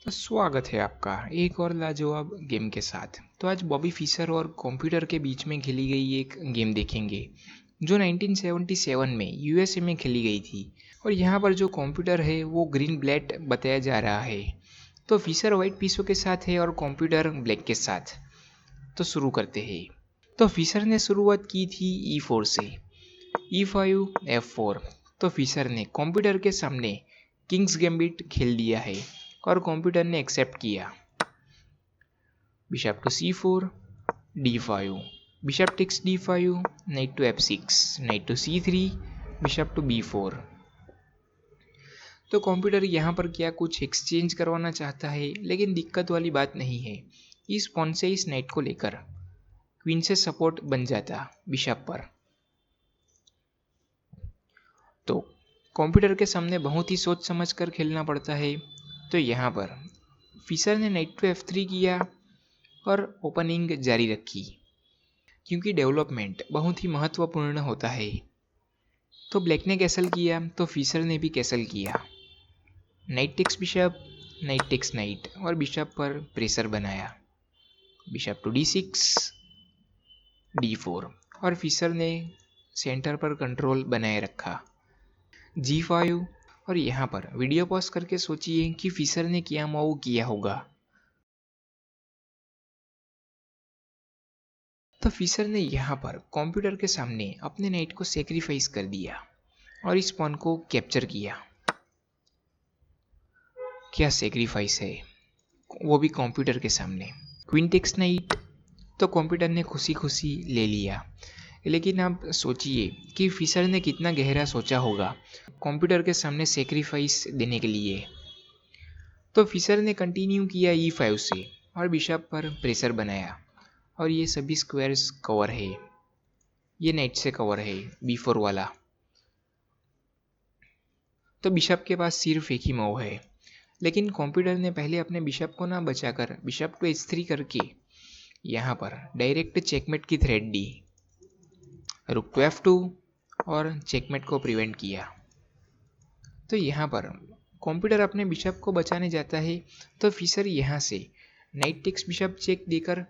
तो स्वागत है आपका एक और लाजवाब गेम के साथ। तो आज बॉबी फिशर और कंप्यूटर के बीच में खेली गई एक गेम देखेंगे जो 1977 में यूएसए में खेली गई थी। और यहाँ पर जो कंप्यूटर है वो ग्रीन ब्लैक बताया जा रहा है। तो फिशर वाइट पीसों के साथ है और कंप्यूटर ब्लैक के साथ। तो शुरू करते हैं। तो फिशर ने शुरुआत की थी E4 से। E5 F4। तो फिशर ने कंप्यूटर के सामने किंग्स गैम्बिट खेल दिया है और कंप्यूटर ने एक्सेप्ट किया। Bishop to C4 D5, bishop takes D5, knight to F6, knight to C3, bishop to B4। तो कंप्यूटर यहाँ पर क्या कुछ एक्सचेंज करवाना चाहता है, लेकिन दिक्कत वाली बात नहीं है। इस पॉन से इस नाइट को लेकर क्वीन से सपोर्ट बन जाता बिशप पर। तो कंप्यूटर के सामने बहुत ही सोच समझ कर खेलना पड़ता है। तो यहाँ पर फिशर ने नाइट टू F3 किया और ओपनिंग जारी रखी, क्योंकि डेवलपमेंट बहुत ही महत्वपूर्ण होता है। तो ब्लैक ने कैसल किया तो फिशर ने भी कैसल किया। Knight takes bishop, knight takes knight और बिशप पर प्रेशर बनाया। बिशप टू D6, D4 और फिशर ने सेंटर पर कंट्रोल बनाए रखा। G5 और यहाँ पर वीडियो पॉज करके सोचिए कि फिशर ने क्या मूव किया होगा। तो फिशर ने यहाँ पर कंप्यूटर के सामने अपने नाइट को सेक्रीफाइस कर दिया और इस पॉन को कैप्चर किया। क्या सेक्रीफाइस है, वो भी कंप्यूटर के सामने। क्वीन टेक्स नाइट, तो कंप्यूटर ने खुशी खुशी ले लिया। लेकिन आप सोचिए कि फिशर ने कितना गहरा सोचा होगा कंप्यूटर के सामने सेक्रीफाइस देने के लिए। तो फिशर ने कंटिन्यू किया E5 से और बिशप पर प्रेशर बनाया और ये सभी स्क्वायर्स कवर है। ये नाइट से कवर है B4 वाला। तो बिशप के पास सिर्फ एक ही मूव है, लेकिन कंप्यूटर ने पहले अपने बिशप को ना बचाकर बिशप टू H3 करके यहाँ पर डायरेक्ट चेकमेट की थ्रेट दी। रुक टू F2 और चेकमेट को प्रिवेंट किया। तो यहाँ पर कंप्यूटर अपने बिशप को बचाने जाता है, तो फिशर यहाँ से नाइट टेक्स बिशप चेक देकर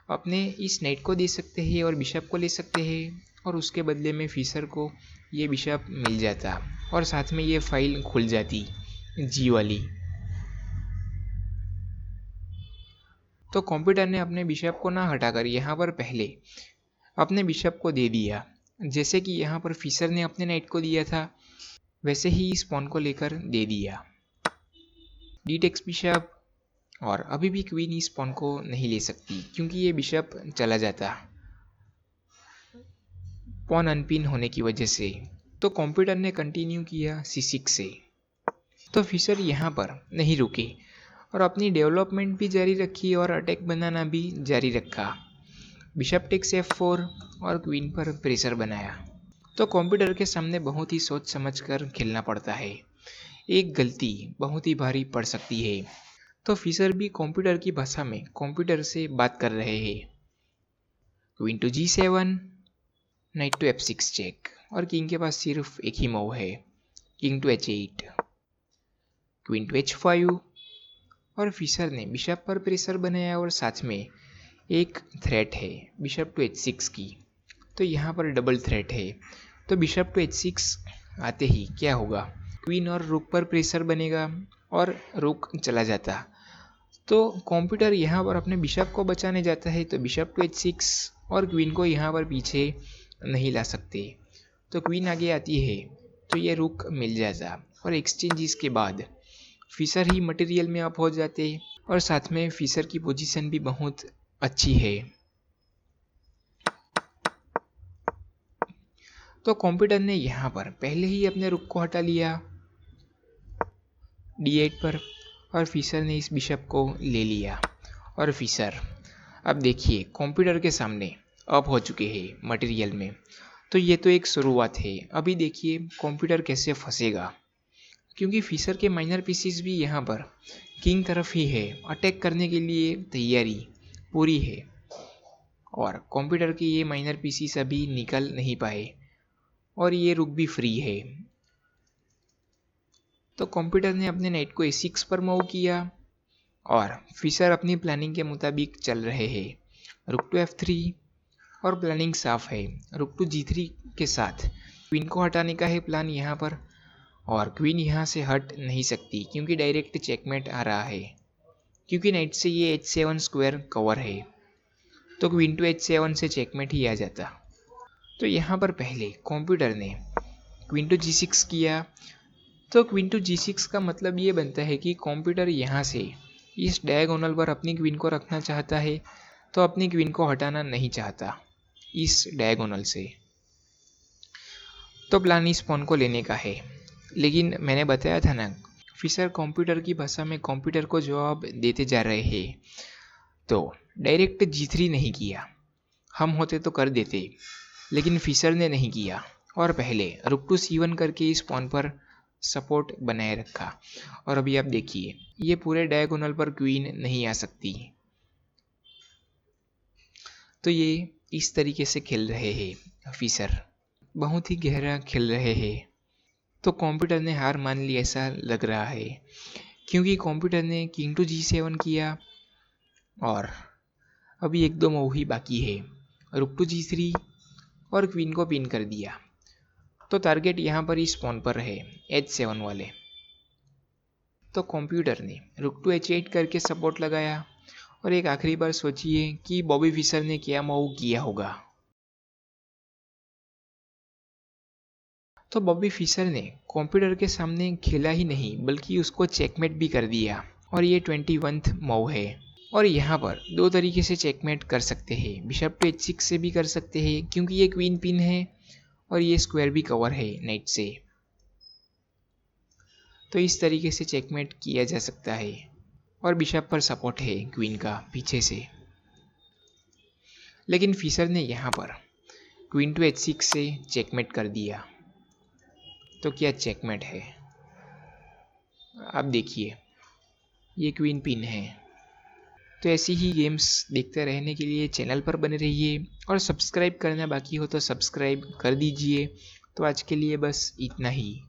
अपने इस नाइट को दे सकते हैं और बिशप को ले सकते हैं, और उसके बदले में फिशर को ये बिशप मिल जाता और साथ में ये फाइल खुल जाती जी वाली। तो कंप्यूटर ने अपने बिशप को ना हटाकर यहाँ पर पहले अपने बिशप को दे दिया। जैसे कि यहाँ पर फिशर ने अपने नाइट को दिया था, वैसे ही इस पॉन को लेकर दे दिया। डी टेक्स बिशप, और अभी भी क्वीन इस पॉन को नहीं ले सकती क्योंकि ये बिशप चला जाता पॉन अनपिन होने की वजह से। तो कंप्यूटर ने कंटिन्यू किया C6 से। तो फिशर यहाँ पर नहीं रुके और अपनी डेवलपमेंट भी जारी रखी और अटैक बनाना भी जारी रखा। बिशप टेक्स F4 और क्वीन पर प्रेशर बनाया। तो कंप्यूटर के सामने बहुत ही सोच समझ कर खेलना पड़ता है। एक गलती बहुत ही भारी पड़ सकती है। तो फिशर भी कंप्यूटर की भाषा में कंप्यूटर से बात कर रहे हैं। Queen to G7, knight to F6 check, और किंग के पास सिर्फ एक ही मूव है, king to H8, queen to H5 और फिशर ने बिशप पर प्रेशर बनाया और साथ में एक थ्रेट है बिशप टू H6 की। तो यहाँ पर डबल थ्रेट है। तो बिशप टू H6 आते ही क्या होगा, क्वीन और रुक पर प्रेशर बनेगा और रुक चला जाता। तो कंप्यूटर यहाँ पर अपने बिशप को बचाने जाता है, तो बिशप टू H6 और क्वीन को यहाँ पर पीछे नहीं ला सकते। तो क्वीन आगे आती है तो ये रुक मिल जाता और एक्सचेंजेस के बाद फिशर ही मटेरियल में अप हो जाते और साथ में फिशर की पोजीशन भी बहुत अच्छी है। तो कंप्यूटर ने यहाँ पर पहले ही अपने रुक को हटा लिया D8 पर और फिशर ने इस बिशप को ले लिया। और फिशर अब देखिए कंप्यूटर के सामने अप हो चुके हैं मटेरियल में। तो ये तो एक शुरुआत है, अभी देखिए कंप्यूटर कैसे फंसेगा, क्योंकि फिशर के माइनर पीसीस भी यहाँ पर किंग तरफ ही है, अटैक करने के लिए तैयारी पूरी है। और कंप्यूटर के ये माइनर पीसीस अभी निकल नहीं पाए और ये रुक भी फ्री है। तो कंप्यूटर ने अपने नाइट को A6 पर मूव किया और फिशर अपनी प्लानिंग के मुताबिक चल रहे हैं। रुक टू F3 और प्लानिंग साफ है। रुक टू G3 के साथ क्वीन को हटाने का है प्लान यहाँ पर, और क्वीन यहाँ से हट नहीं सकती क्योंकि डायरेक्ट चेकमेट आ रहा है, क्योंकि नाइट से ये H7 स्क्वायर कवर है, तो क्वीन टू H7 से चेकमेट ही आ जाता। तो यहाँ पर पहले कंप्यूटर ने क्वीन टू G6 किया, तो क्वीन टू G6 का मतलब ये बनता है कि कंप्यूटर यहाँ से इस डायगोनल पर अपनी क्वीन को रखना चाहता है, तो अपनी क्वीन को हटाना नहीं चाहता इस डायगोनल से। तो प्लान इस पॉन को लेने का है, लेकिन मैंने बताया था ना, फिशर कंप्यूटर की भाषा में कंप्यूटर को जवाब देते जा रहे हैं, तो डायरेक्ट G3 नहीं किया। हम होते तो कर देते, लेकिन फिशर ने नहीं किया और पहले रुक टू C1 करके इस पॉन पर सपोर्ट बनाए रखा। और अभी आप देखिए, ये पूरे डायगोनल पर क्वीन नहीं आ सकती। तो ये इस तरीके से खेल रहे हैं फिशर, बहुत ही गहरा खेल रहे हैं। तो कंप्यूटर ने हार मान ली ऐसा लग रहा है, क्योंकि कंप्यूटर ने किंग टू G7 किया और अभी एक दो मूव ही बाकी है। रुक टू G3 और क्वीन को पिन कर दिया, तो टारगेट यहाँ पर इस पॉन पर है H7 वाले। तो कंप्यूटर ने रुक टू H8 करके सपोर्ट लगाया, और एक आखिरी बार सोचिए कि बॉबी फिशर ने क्या मूव किया होगा। तो बॉबी फिशर ने कंप्यूटर के सामने खेला ही नहीं, बल्कि उसको चेकमेट भी कर दिया, और ये 21th मूव है। और यहाँ पर दो तरीके से चेकमेट कर सकते हैं, बिशप टू H6 से भी कर सकते हैं, क्योंकि ये क्वीन पिन है और ये स्क्वायर भी कवर है नाइट से। तो इस तरीके से चेकमेट किया जा सकता है, और बिशप पर सपोर्ट है क्वीन का पीछे से। लेकिन फिशर ने यहाँ पर क्वीन टू H6 से चेकमेट कर दिया। तो क्या चेकमेट है, आप देखिए, ये क्वीन पिन है। तो ऐसी ही गेम्स देखते रहने के लिए चैनल पर बने रहिए, और सब्सक्राइब करना बाकी हो तो सब्सक्राइब कर दीजिए। तो आज के लिए बस इतना ही।